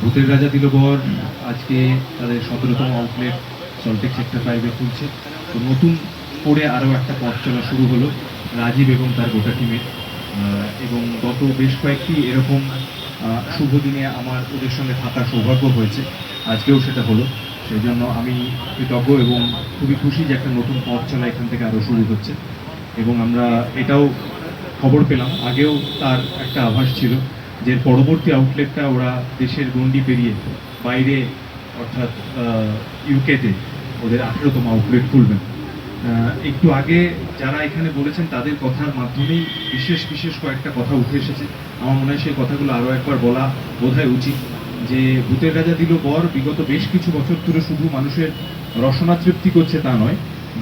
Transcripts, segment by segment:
ভূতের রাজা দিল বর আজকে তাদের 17তম আউটলেট সল্টলেক সেক্টর 5-এ খুলছে। তো নতুন করে আরও একটা পথ চলা শুরু হলো রাজীব এবং তার গোটা টিমের। এবং গত বেশ কয়েকটি এরকম শুভ দিনে আমার ওদের সঙ্গে থাকার সৌভাগ্য হয়েছে, আজকেও সেটা হলো। সেই জন্য আমি কৃতজ্ঞ এবং খুবই খুশি যে একটা নতুন পথ চলা এখান থেকে আরও শুরু হচ্ছে। এবং আমরা এটাও খবর পেলাম, আগেও তার একটা আভাস ছিল যে পরবর্তী আউটলেটটা ওরা দেশের গণ্ডি পেরিয়ে বাইরে, অর্থাৎ ইউকেতে ওদের 18তম আউটলেট খুলবেন। একটু আগে যারা এখানে বলেছেন তাদের কথার মাধ্যমেই বিশেষ বিশেষ কয়েকটা কথা উঠে এসেছে। আমার মনে হয় সেই কথাগুলো আরও একবার বলা বোধহয় উচিত। যে ভূতের রাজা দিল বর বিগত বেশ কিছু বছর ধরে শুধু মানুষের রসনা তৃপ্তি করছে তা নয়,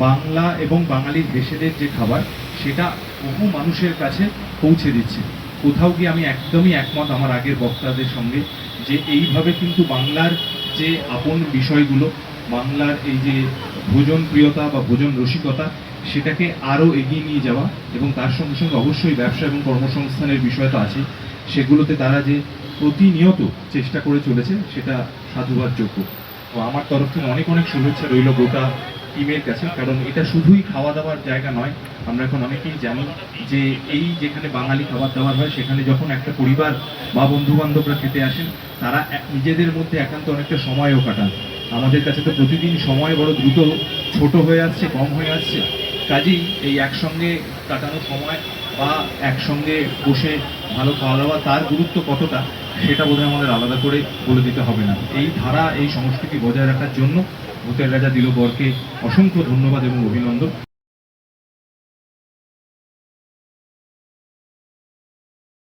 বাংলা এবং বাঙালির দেশেদের যে খাবার সেটা বহু মানুষের কাছে পৌঁছে দিচ্ছে। কোথাও গিয়ে আমি একদমই একমত আমার আগের বক্তাদের সঙ্গে যে এইভাবে কিন্তু বাংলার যে আপন বিষয়গুলো, বাংলার এই যে ভোজন প্রিয়তা বা ভোজন রসিকতা, সেটাকে আরও এগিয়ে নিয়ে যাওয়া এবং তার সঙ্গে সঙ্গে অবশ্যই ব্যবসা এবং কর্মসংস্থানের বিষয় তো আছে, সেগুলোতে তারা যে প্রতিনিয়ত চেষ্টা করে চলেছে সেটা সাধুবাদযোগ্য। তো আমার তরফ থেকে অনেক অনেক শুভেচ্ছা রইল গোটা টিমের কাছে, কারণ এটা শুধুই খাওয়া দাওয়ার জায়গা নয়। আমরা এখন অনেকেই জানি যে এই যেখানে বাঙালি খাবার দাবার হয় সেখানে যখন একটা পরিবার বা বন্ধু বান্ধবরা খেতে আসেন, তারা নিজেদের মধ্যে একান্ত অনেকটা সময়ও কাটান। আমাদের কাছে তো প্রতিদিন সময় বড় দ্রুত ছোট হয়ে আসছে, কম হয়ে আসছে। কাজেই এই একসঙ্গে কাটানো সময় বা একসঙ্গে বসে ভালো খাওয়া দাওয়া, তার গুরুত্ব কতটা সেটা বোধহয় আমাদের আলাদা করে বলে দিতে হবে না। এই ধারা, এই সংস্কৃতি বজায় রাখার জন্য ভূতের রাজা দিল বরকে অসংখ্য ধন্যবাদ এবং অভিনন্দন।